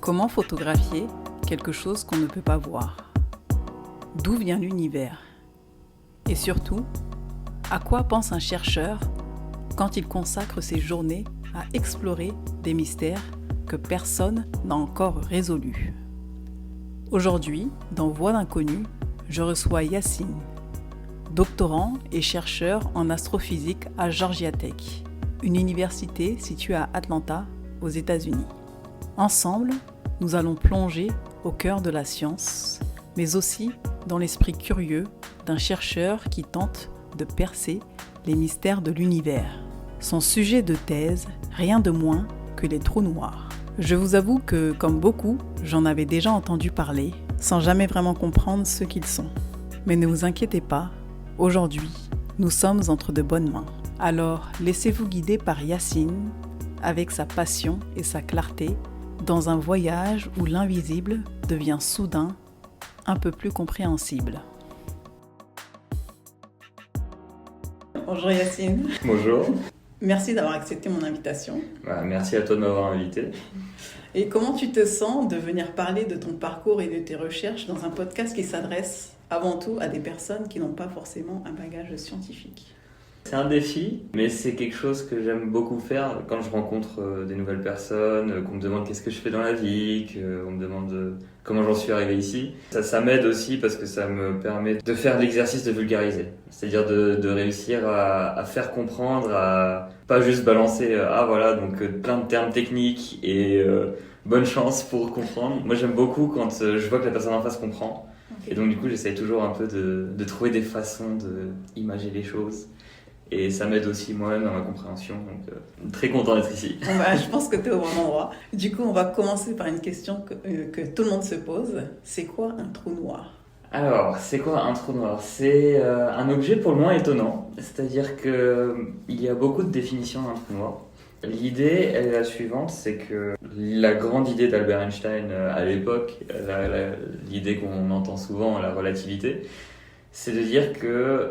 Comment photographier quelque chose qu'on ne peut pas voir? D'où vient l'univers? Et surtout, à quoi pense un chercheur quand il consacre ses journées à explorer des mystères que personne n'a encore résolus? Aujourd'hui, dans Voix d'inconnu, je reçois Yacine, doctorant et chercheur en astrophysique à Georgia Tech, une université située à Atlanta, aux États-Unis. Ensemble, nous allons plonger au cœur de la science, mais aussi dans l'esprit curieux d'un chercheur qui tente de percer les mystères de l'univers. Son sujet de thèse, rien de moins que les trous noirs. Je vous avoue que, comme beaucoup, j'en avais déjà entendu parler, sans jamais vraiment comprendre ce qu'ils sont. Mais ne vous inquiétez pas, aujourd'hui, nous sommes entre de bonnes mains. Alors, laissez-vous guider par Yacine, avec sa passion et sa clarté, dans un voyage où l'invisible devient soudain un peu plus compréhensible. Bonjour Yacine. Bonjour. Merci d'avoir accepté mon invitation. Merci à toi de m'avoir invité. Et comment tu te sens de venir parler de ton parcours et de tes recherches dans un podcast qui s'adresse avant tout à des personnes qui n'ont pas forcément un bagage scientifique? C'est un défi, mais c'est quelque chose que j'aime beaucoup faire quand je rencontre des nouvelles personnes, qu'on me demande qu'est-ce que je fais dans la vie, qu'on me demande comment j'en suis arrivé ici. Ça m'aide aussi parce que ça me permet de faire l'exercice de vulgariser, c'est-à-dire de réussir à faire comprendre, à pas juste balancer plein de termes techniques et bonne chance pour comprendre. Moi j'aime beaucoup quand je vois que la personne en face comprend. Okay. Et donc du coup j'essaye toujours un peu de trouver des façons d'imager les choses. Et ça m'aide aussi moi-même dans ma compréhension, donc très content d'être ici. Je pense que tu es au bon endroit. Du coup, on va commencer par une question que tout le monde se pose. C'est quoi un trou noir? Alors, c'est quoi un trou noir? C'est un objet pour le moins étonnant, c'est-à-dire qu'il y a beaucoup de définitions d'un trou noir. L'idée, elle est la suivante, c'est que la grande idée d'Albert Einstein à l'époque, l'idée qu'on entend souvent, la relativité, c'est de dire que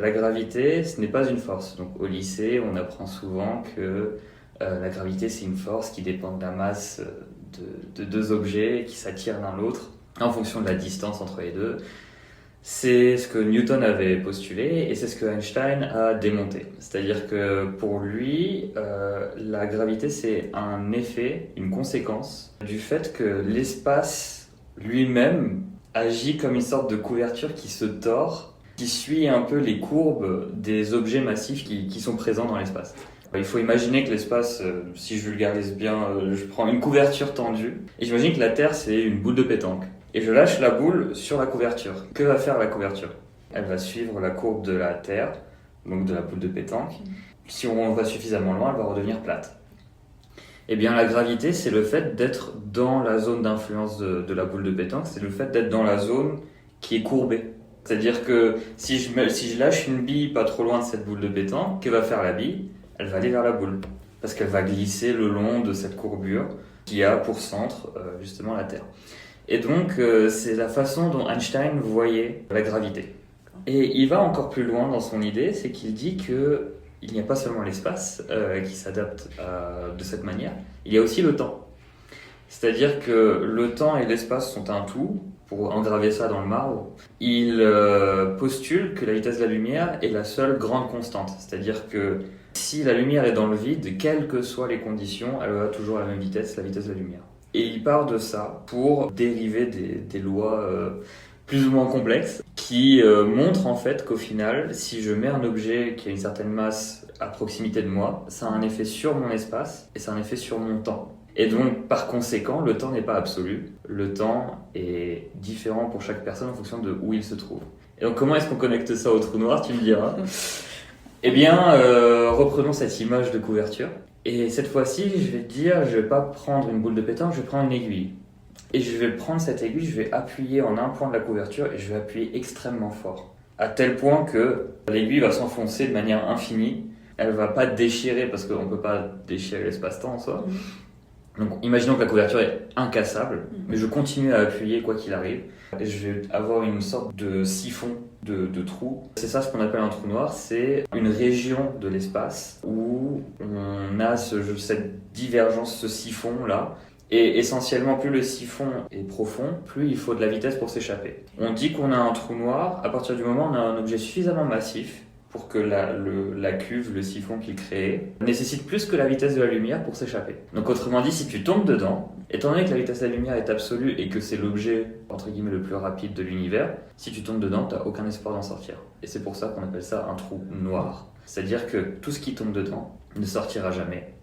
la gravité, ce n'est pas une force. Donc au lycée, on apprend souvent que la gravité, c'est une force qui dépend de la masse de deux objets qui s'attirent l'un l'autre en fonction de la distance entre les deux. C'est ce que Newton avait postulé et c'est ce que Einstein a démonté. C'est-à-dire que pour lui, la gravité, c'est un effet, une conséquence du fait que l'espace lui-même agit comme une sorte de couverture qui se tord, qui suit un peu les courbes des objets massifs qui sont présents dans l'espace. Il faut imaginer que l'espace, si je vulgarise bien, je prends une couverture tendue, et j'imagine que la Terre c'est une boule de pétanque. Et je lâche la boule sur la couverture. Que va faire la couverture? Elle va suivre la courbe de la Terre, donc de la boule de pétanque. Si on va suffisamment loin, elle va redevenir plate. Eh bien, la gravité, c'est le fait d'être dans la zone d'influence de la boule de pétanque, c'est le fait d'être dans la zone qui est courbée. C'est-à-dire que si je lâche une bille pas trop loin de cette boule de pétanque, que va faire la bille? Elle va aller vers la boule, parce qu'elle va glisser le long de cette courbure qui a pour centre justement la Terre. Et donc, c'est la façon dont Einstein voyait la gravité. Et il va encore plus loin dans son idée, c'est qu'il dit que il n'y a pas seulement l'espace qui s'adapte de cette manière, il y a aussi le temps. C'est-à-dire que le temps et l'espace sont un tout, pour engraver ça dans le marbre. Il postule que la vitesse de la lumière est la seule grande constante. C'est-à-dire que si la lumière est dans le vide, quelles que soient les conditions, elle va toujours à la même vitesse, la vitesse de la lumière. Et il part de ça pour dériver des lois plus ou moins complexes qui montrent en fait qu'au final, si je mets un objet qui a une certaine masse à proximité de moi, ça a un effet sur mon espace et ça a un effet sur mon temps. Et donc, par conséquent, le temps n'est pas absolu. Le temps est différent pour chaque personne en fonction de où il se trouve. Et donc, comment est-ce qu'on connecte ça au trou noir, tu me diras? Eh bien, reprenons cette image de couverture. Et cette fois-ci, je vais te dire, je vais pas prendre une boule de pétanque, je vais prendre une aiguille. Et je vais prendre cette aiguille, je vais appuyer en un point de la couverture et je vais appuyer extrêmement fort. À tel point que l'aiguille va s'enfoncer de manière infinie. Elle va pas déchirer parce qu'on peut pas déchirer l'espace-temps en soi. Donc imaginons que la couverture est incassable, mais je continue à appuyer quoi qu'il arrive. Et je vais avoir une sorte de siphon de trou. C'est ça ce qu'on appelle un trou noir, c'est une région de l'espace où on a cette divergence, ce siphon là, Et essentiellement, plus le siphon est profond, plus il faut de la vitesse pour s'échapper. On dit qu'on a un trou noir à partir du moment où on a un objet suffisamment massif pour que la cuve, le siphon qu'il crée, nécessite plus que la vitesse de la lumière pour s'échapper. Donc autrement dit, si tu tombes dedans, étant donné que la vitesse de la lumière est absolue et que c'est l'objet, entre guillemets, le plus rapide de l'univers, si tu tombes dedans, tu n'as aucun espoir d'en sortir. Et c'est pour ça qu'on appelle ça un trou noir. C'est-à-dire que tout ce qui tombe dedans ne sortira jamais.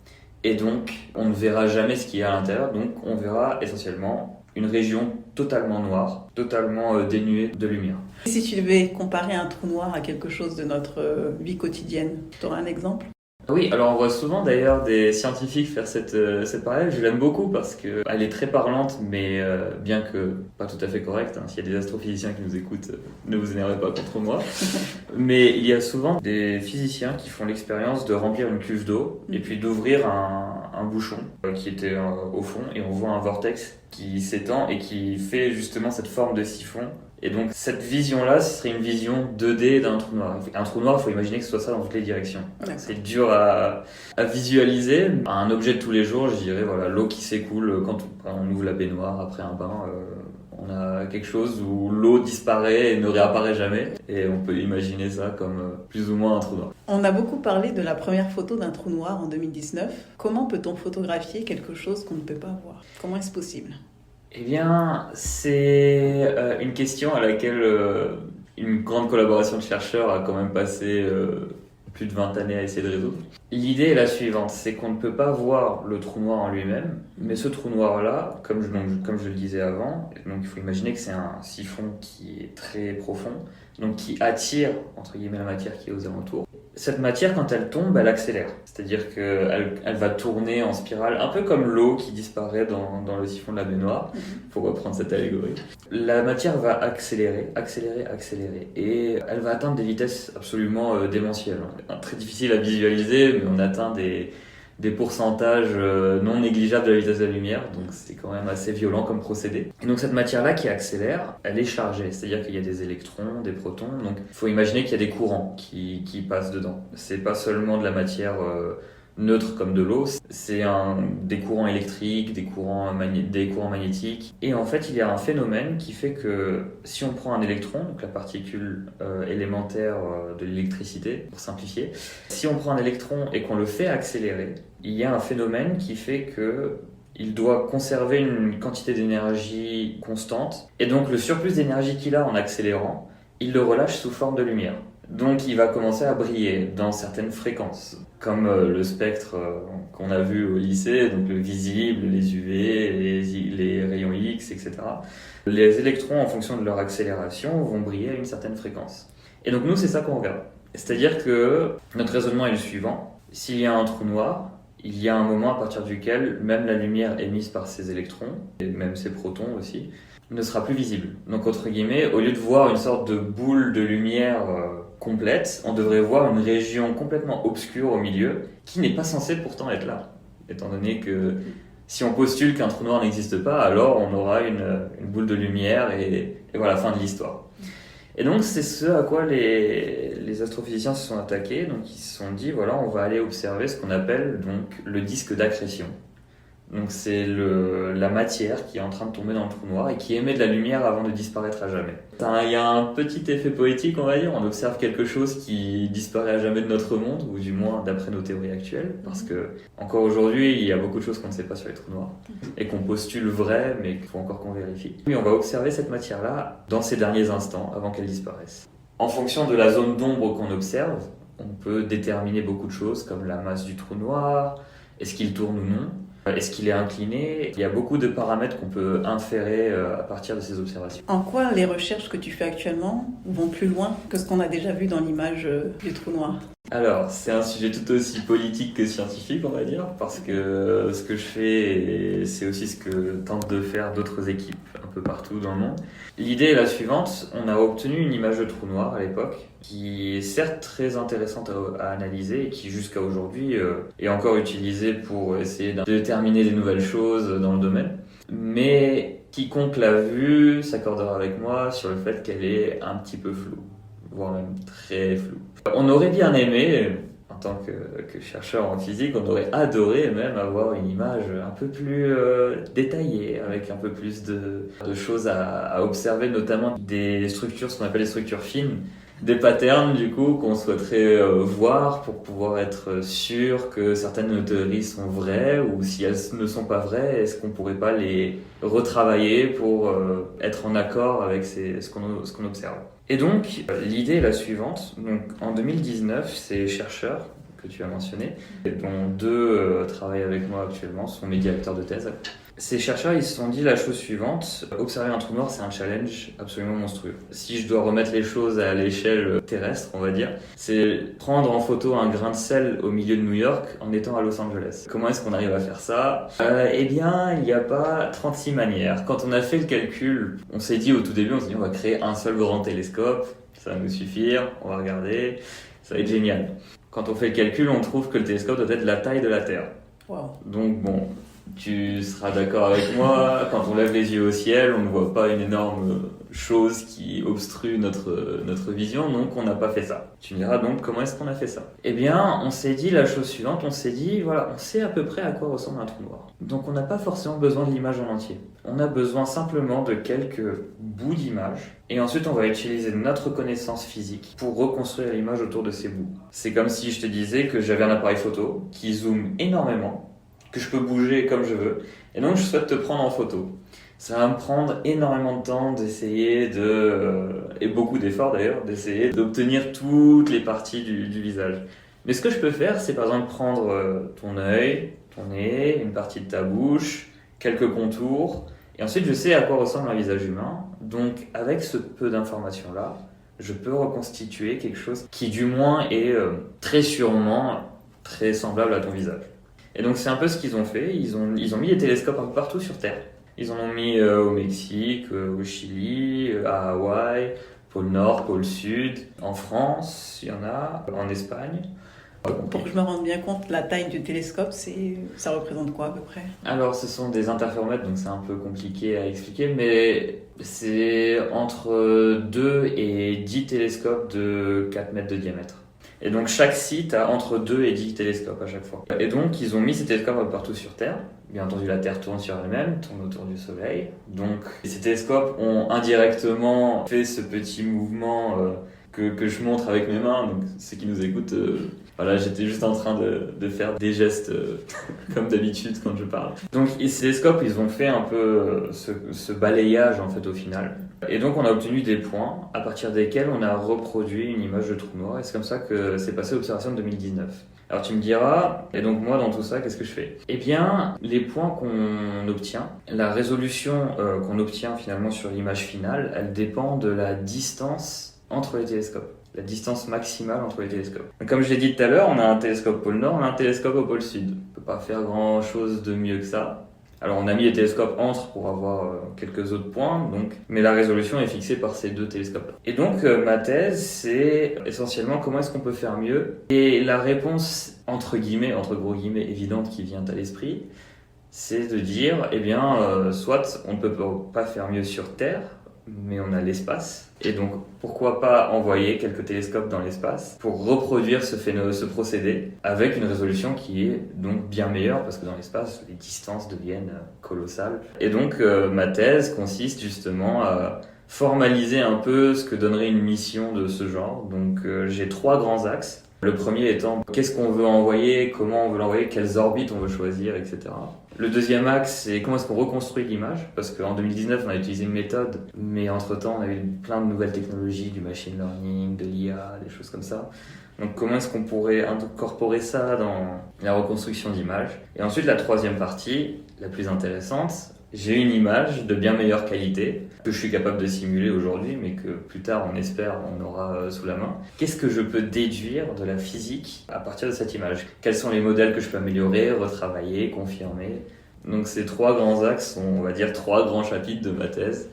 Et donc, on ne verra jamais ce qu'il y a à l'intérieur, donc on verra essentiellement une région totalement noire, totalement dénuée de lumière. Si tu devais comparer un trou noir à quelque chose de notre vie quotidienne, tu aurais un exemple ? Oui, alors on voit souvent d'ailleurs des scientifiques faire cette parallèle. Je l'aime beaucoup parce qu'elle est très parlante, mais bien que pas tout à fait correcte. S'il y a des astrophysiciens qui nous écoutent, ne vous énervez pas contre moi. Mais il y a souvent des physiciens qui font l'expérience de remplir une cuve d'eau et puis d'ouvrir un bouchon qui était au fond, et on voit un vortex qui s'étend et qui fait justement cette forme de siphon. Et donc cette vision-là, ce serait une vision 2D d'un trou noir. Un trou noir, il faut imaginer que ce soit ça dans toutes les directions. C'est dur à visualiser. Un objet de tous les jours, je dirais voilà, l'eau qui s'écoule quand on ouvre la baignoire après un bain. On a quelque chose où l'eau disparaît et ne réapparaît jamais. Et on peut imaginer ça comme plus ou moins un trou noir. On a beaucoup parlé de la première photo d'un trou noir en 2019. Comment peut-on photographier quelque chose qu'on ne peut pas voir ? Comment est-ce possible ? Eh bien, c'est une question à laquelle une grande collaboration de chercheurs a quand même passé plus de 20 années à essayer de résoudre. L'idée est la suivante, c'est qu'on ne peut pas voir le trou noir en lui-même, mais ce trou noir-là, comme je le disais avant, donc il faut imaginer que c'est un siphon qui est très profond, donc qui attire, entre guillemets, la matière qui est aux alentours. Cette matière, quand elle tombe, elle accélère. C'est-à-dire qu'elle va tourner en spirale, un peu comme l'eau qui disparaît dans le siphon de la baignoire, pour reprendre cette allégorie. La matière va accélérer, et elle va atteindre des vitesses absolument démentielles. Très difficile à visualiser, mais on atteint des pourcentages non négligeables de la vitesse de la lumière, donc c'est quand même assez violent comme procédé. Et donc cette matière-là qui accélère, elle est chargée, c'est-à-dire qu'il y a des électrons, des protons, donc il faut imaginer qu'il y a des courants qui passent dedans. C'est pas seulement de la matière neutre comme de l'eau, c'est des courants électriques, des courants magnétiques. Et en fait, il y a un phénomène qui fait que si on prend un électron, donc la particule élémentaire de l'électricité, pour simplifier, si on prend un électron et qu'on le fait accélérer, il y a un phénomène qui fait que il doit conserver une quantité d'énergie constante, et donc le surplus d'énergie qu'il a en accélérant, il le relâche sous forme de lumière. Donc il va commencer à briller dans certaines fréquences, comme le spectre qu'on a vu au lycée, donc le visible, les UV, les rayons X, etc. Les électrons, en fonction de leur accélération, vont briller à une certaine fréquence. Et donc nous, c'est ça qu'on regarde. C'est-à-dire que notre raisonnement est le suivant. S'il y a un trou noir, il y a un moment à partir duquel même la lumière émise par ces électrons, et même ces protons aussi, ne sera plus visible. Donc, entre guillemets, au lieu de voir une sorte de boule de lumière complète, on devrait voir une région complètement obscure au milieu, qui n'est pas censée pourtant être là. Étant donné que si on postule qu'un trou noir n'existe pas, alors on aura une boule de lumière et voilà, fin de l'histoire. Et donc, c'est ce à quoi les astrophysiciens se sont attaqués. Donc, ils se sont dit, voilà, on va aller observer ce qu'on appelle donc le disque d'accrétion. Donc c'est la matière qui est en train de tomber dans le trou noir et qui émet de la lumière avant de disparaître à jamais. Il y a un petit effet poétique, on va dire. On observe quelque chose qui disparaît à jamais de notre monde, ou du moins d'après nos théories actuelles, parce que encore aujourd'hui, il y a beaucoup de choses qu'on ne sait pas sur les trous noirs et qu'on postule vraies, mais qu'il faut encore qu'on vérifie. Oui, on va observer cette matière-là dans ces derniers instants, avant qu'elle disparaisse. En fonction de la zone d'ombre qu'on observe, on peut déterminer beaucoup de choses, comme la masse du trou noir, est-ce qu'il tourne ou non. Est-ce qu'il est incliné ? Il y a beaucoup de paramètres qu'on peut inférer à partir de ces observations. En quoi les recherches que tu fais actuellement vont plus loin que ce qu'on a déjà vu dans l'image du trou noir ? Alors, c'est un sujet tout aussi politique que scientifique, on va dire, parce que ce que je fais, c'est aussi ce que tentent de faire d'autres équipes un peu partout dans le monde. L'idée est la suivante, on a obtenu une image de trou noir à l'époque, qui est certes très intéressante à analyser et qui jusqu'à aujourd'hui est encore utilisée pour essayer de déterminer des nouvelles choses dans le domaine. Mais quiconque l'a vue s'accordera avec moi sur le fait qu'elle est un petit peu floue, voire même très floue. On aurait bien aimé, en tant que chercheur en physique, on aurait adoré même avoir une image un peu plus détaillée, avec un peu plus de choses à observer, notamment des structures, ce qu'on appelle les structures fines, des patterns du coup qu'on souhaiterait voir pour pouvoir être sûr que certaines théories sont vraies, ou si elles ne sont pas vraies, est-ce qu'on pourrait pas les retravailler pour être en accord avec ce qu'on observe. Et donc l'idée est la suivante. Donc en 2019, ces chercheurs que tu as mentionnés, dont deux travaillent avec moi actuellement, sont mes directeurs de thèse. Ces chercheurs, ils se sont dit la chose suivante: observer un trou noir, c'est un challenge absolument monstrueux. Si je dois remettre les choses à l'échelle terrestre, on va dire, c'est prendre en photo un grain de sel au milieu de New York en étant à Los Angeles. Comment est-ce qu'on arrive à faire ça ? Eh bien, il n'y a pas 36 manières. Quand on a fait le calcul, on s'est dit au tout début, on va créer un seul grand télescope, ça va nous suffire, on va regarder, ça va être génial. Quand on fait le calcul, on trouve que le télescope doit être de la taille de la Terre. Wow. Donc bon, tu seras d'accord avec moi, quand on lève les yeux au ciel, on ne voit pas une énorme chose qui obstrue notre vision, donc on n'a pas fait ça. Tu me diras donc comment est-ce qu'on a fait ça ? Eh bien, on s'est dit la chose suivante, on s'est dit, voilà, on sait à peu près à quoi ressemble un trou noir. Donc on n'a pas forcément besoin de l'image en entier. On a besoin simplement de quelques bouts d'image, et ensuite on va utiliser notre connaissance physique pour reconstruire l'image autour de ces bouts. C'est comme si je te disais que j'avais un appareil photo qui zoome énormément, que je peux bouger comme je veux, et donc je souhaite te prendre en photo. Ça va me prendre énormément de temps d'essayer et beaucoup d'efforts d'ailleurs, d'essayer d'obtenir toutes les parties du visage. Mais ce que je peux faire, c'est par exemple prendre ton œil, ton nez, une partie de ta bouche, quelques contours, et ensuite je sais à quoi ressemble un visage humain. Donc avec ce peu d'informations-là, je peux reconstituer quelque chose qui du moins est très sûrement très semblable à ton visage. Et donc c'est un peu ce qu'ils ont fait, ils ont mis des télescopes un peu partout sur Terre. Ils en ont mis au Mexique, au Chili, à Hawaï, pôle Nord, pôle Sud, en France, il y en a, en Espagne. Pour que je me rende bien compte, la taille du télescope, ça représente quoi à peu près ? Alors ce sont des interféromètres, donc c'est un peu compliqué à expliquer, mais c'est entre 2 et 10 télescopes de 4 mètres de diamètre. Et donc chaque site a entre 2 et 10 télescopes à chaque fois. Et donc ils ont mis ces télescopes partout sur Terre. Bien entendu, la Terre tourne sur elle-même, tourne autour du Soleil. Donc ces télescopes ont indirectement fait ce petit mouvement que je montre avec mes mains. Donc ceux qui nous écoutent, voilà, j'étais juste en train de faire des gestes comme d'habitude quand je parle. Donc ces télescopes, ils ont fait un peu ce balayage en fait au final. Et donc on a obtenu des points à partir desquels on a reproduit une image de trou noir, et c'est comme ça que c'est passé l'observation de 2019. Alors tu me diras, et donc moi dans tout ça, qu'est-ce que je fais ? Eh bien, les points qu'on obtient, la résolution qu'on obtient finalement sur l'image finale, elle dépend de la distance entre les télescopes, la distance maximale entre les télescopes. Donc, comme je l'ai dit tout à l'heure, on a un télescope pôle Nord, on a un télescope au pôle Sud. On peut pas faire grand chose de mieux que ça. Alors on a mis les télescopes entre pour avoir quelques autres points, mais la résolution est fixée par ces deux télescopes-là. Et donc ma thèse, c'est essentiellement comment est-ce qu'on peut faire mieux. Et la réponse entre gros guillemets évidente qui vient à l'esprit, c'est de dire, eh bien, soit on ne peut pas faire mieux sur Terre, mais on a l'espace. Et donc, pourquoi pas envoyer quelques télescopes dans l'espace pour reproduire ce procédé avec une résolution qui est donc bien meilleure, parce que dans l'espace, les distances deviennent colossales. Et donc, ma thèse consiste justement à formaliser un peu ce que donnerait une mission de ce genre. Donc, j'ai 3 grands axes. Le premier étant qu'est-ce qu'on veut envoyer, comment on veut l'envoyer, quelles orbites on veut choisir, etc. Le deuxième axe, c'est comment est-ce qu'on reconstruit l'image, parce qu'en 2019, on a utilisé une méthode, mais entre-temps, on a eu plein de nouvelles technologies, du machine learning, de l'IA, des choses comme ça. Donc comment est-ce qu'on pourrait incorporer ça dans la reconstruction d'image ? Et ensuite, la troisième partie, la plus intéressante, j'ai une image de bien meilleure qualité que je suis capable de simuler aujourd'hui, mais que plus tard, on espère, on aura sous la main. Qu'est-ce que je peux déduire de la physique à partir de cette image ? Quels sont les modèles que je peux améliorer, retravailler, confirmer ? Donc ces 3 grands axes sont, on va dire, 3 grands chapitres de ma thèse.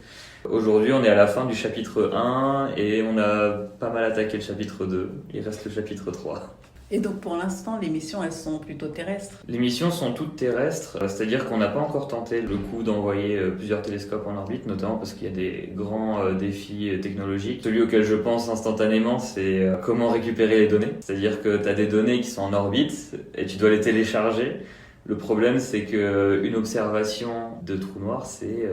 Aujourd'hui, on est à la fin du chapitre 1 et on a pas mal attaqué le chapitre 2. Il reste le chapitre 3. Et donc pour l'instant, les missions, elles sont plutôt terrestres? Les missions sont toutes terrestres, c'est-à-dire qu'on n'a pas encore tenté le coup d'envoyer plusieurs télescopes en orbite, notamment parce qu'il y a des grands défis technologiques. Celui auquel je pense instantanément, c'est comment récupérer les données. C'est-à-dire que tu as des données qui sont en orbite et tu dois les télécharger. Le problème, c'est qu'une observation de trou noir, c'est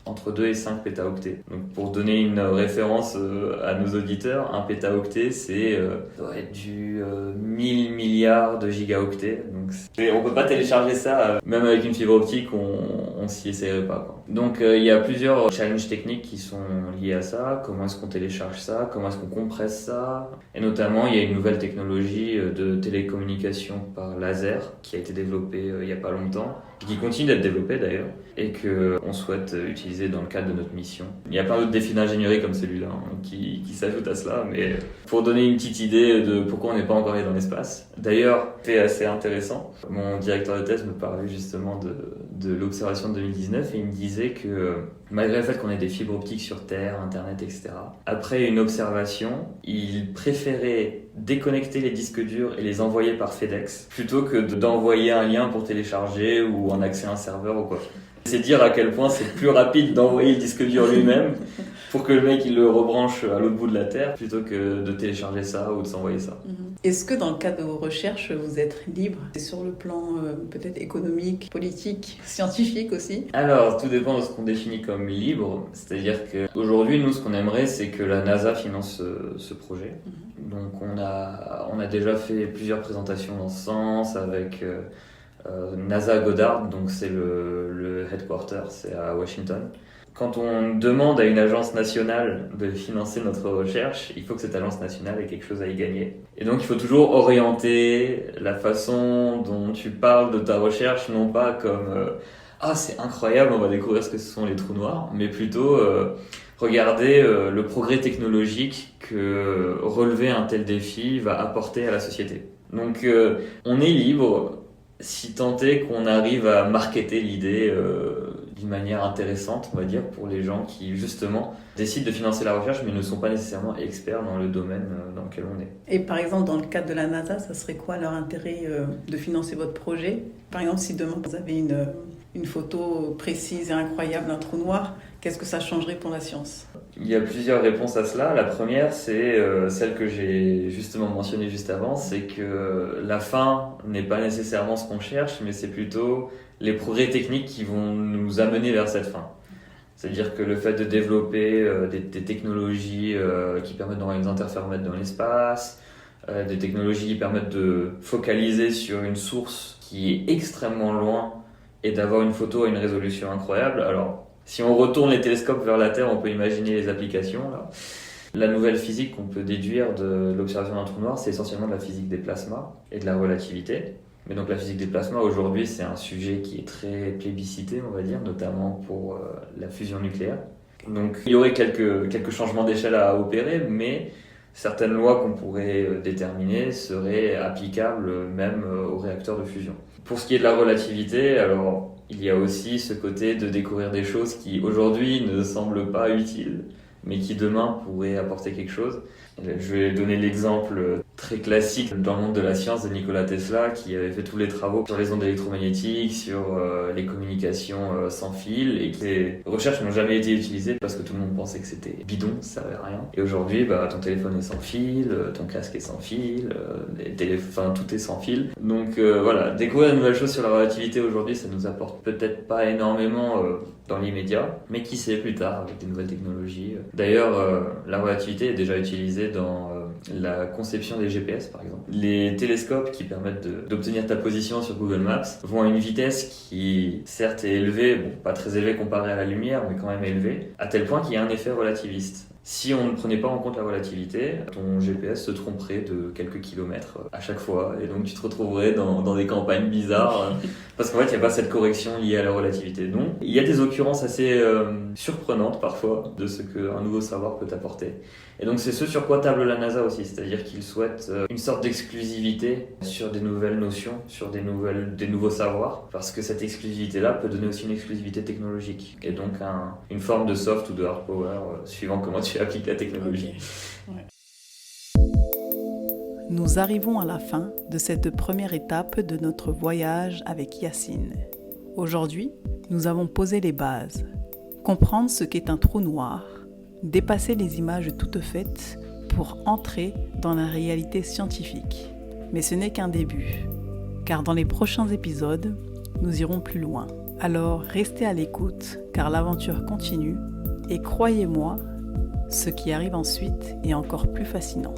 entre 2 et 5 pétaoctets. Donc pour donner une référence à nos auditeurs, un pétaoctet, c'est doit être du 1000 milliards de gigaoctets. Donc on peut pas télécharger ça, même avec une fibre optique, on s'y essaierait pas, quoi. Donc il y a plusieurs challenges techniques qui sont liés à ça. Comment est-ce qu'on télécharge ça? Comment est-ce qu'on compresse ça? Et notamment, il y a une nouvelle technologie de télécommunication par laser qui a été développée il y a pas longtemps, qui continue d'être développée d'ailleurs, et qu'on souhaite utiliser dans le cadre de notre mission. Il y a plein d'autres défis d'ingénierie comme celui-là qui s'ajoutent à cela, mais pour donner une petite idée de pourquoi on n'est pas encore allé dans l'espace. D'ailleurs, c'est assez intéressant. Mon directeur de thèse me parlait justement de l'observation de 2019 et il me disait que malgré le fait qu'on ait des fibres optiques sur Terre, Internet, etc., après une observation, il préférait déconnecter les disques durs et les envoyer par FedEx plutôt que d'envoyer un lien pour télécharger ou en accès à un serveur ou quoi. C'est dire à quel point c'est plus rapide d'envoyer le disque dur lui-même pour que le mec il le rebranche à l'autre bout de la Terre plutôt que de télécharger ça ou de s'envoyer ça. Est-ce que dans le cadre de vos recherches, vous êtes libre? C'est sur le plan peut-être économique, politique, scientifique aussi? Alors, tout dépend de ce qu'on définit comme libre. C'est-à-dire qu'aujourd'hui, nous, ce qu'on aimerait, c'est que la NASA finance ce projet. Donc, on a déjà fait plusieurs présentations dans ce sens avec NASA Goddard, donc c'est le headquarter, c'est à Washington. Quand on demande à une agence nationale de financer notre recherche, il faut que cette agence nationale ait quelque chose à y gagner. Et donc il faut toujours orienter la façon dont tu parles de ta recherche, non pas comme ah c'est incroyable, on va découvrir ce que ce sont les trous noirs, mais plutôt regarder le progrès technologique que relever un tel défi va apporter à la société. Donc on est libre, si tant est qu'on arrive à marketer l'idée d'une manière intéressante, on va dire, pour les gens qui, justement, décident de financer la recherche, mais ne sont pas nécessairement experts dans le domaine dans lequel on est. Et par exemple, dans le cadre de la NASA, ça serait quoi leur intérêt de financer votre projet? Par exemple, si demain vous avez une photo précise et incroyable d'un trou noir, qu'est-ce que ça changerait pour la science? Il y a plusieurs réponses à cela. La première, c'est celle que j'ai justement mentionnée juste avant, c'est que la fin n'est pas nécessairement ce qu'on cherche, mais c'est plutôt les progrès techniques qui vont nous amener vers cette fin. C'est-à-dire que le fait de développer des technologies qui permettent d'envoyer des interféromètres dans l'espace, des technologies qui permettent de focaliser sur une source qui est extrêmement loin et d'avoir une photo à une résolution incroyable. Alors, si on retourne les télescopes vers la Terre, on peut imaginer les applications, là. La nouvelle physique qu'on peut déduire de l'observation d'un trou noir, c'est essentiellement de la physique des plasmas et de la relativité. Mais donc la physique des plasmas, aujourd'hui, c'est un sujet qui est très plébiscité, on va dire, notamment pour la fusion nucléaire. Donc il y aurait quelques changements d'échelle à opérer, mais certaines lois qu'on pourrait déterminer seraient applicables même aux réacteurs de fusion. Pour ce qui est de la relativité, alors il y a aussi ce côté de découvrir des choses qui aujourd'hui ne semblent pas utiles, mais qui demain pourraient apporter quelque chose. Je vais donner l'exemple très classique dans le monde de la science de Nikola Tesla, qui avait fait tous les travaux sur les ondes électromagnétiques, sur les communications sans fil, et que les recherches n'ont jamais été utilisées parce que tout le monde pensait que c'était bidon, ça servait à rien. Et aujourd'hui, ton téléphone est sans fil, ton casque est sans fil, tout est sans fil. Donc voilà, découvrir de nouvelles choses sur la relativité aujourd'hui, ça nous apporte peut-être pas énormément dans l'immédiat, mais qui sait plus tard avec des nouvelles technologies. D'ailleurs, la relativité est déjà utilisée dans la conception des GPS par exemple. Les télescopes qui permettent d'obtenir ta position sur Google Maps vont à une vitesse qui certes est élevée, pas très élevée comparée à la lumière, mais quand même élevée, à tel point qu'il y a un effet relativiste. Si on ne prenait pas en compte la relativité, ton GPS se tromperait de quelques kilomètres à chaque fois, et donc tu te retrouverais dans des campagnes bizarres, parce qu'en fait il n'y a pas cette correction liée à la relativité. Donc il y a des occurrences assez surprenantes parfois de ce qu'un nouveau savoir peut apporter. Et donc c'est ce sur quoi table la NASA aussi, c'est-à-dire qu'ils souhaitent une sorte d'exclusivité sur des nouvelles notions, sur des nouveaux savoirs, parce que cette exclusivité-là peut donner aussi une exclusivité technologique, et donc une forme de soft ou de hard power, suivant comment tu appliques la technologie. Okay. Ouais. nous arrivons à la fin de cette première étape de notre voyage avec Yacine. Aujourd'hui, nous avons posé les bases. Comprendre ce qu'est un trou noir, dépasser les images toutes faites pour entrer dans la réalité scientifique. Mais ce n'est qu'un début, car dans les prochains épisodes, nous irons plus loin. Alors restez à l'écoute, car l'aventure continue, et croyez-moi, ce qui arrive ensuite est encore plus fascinant.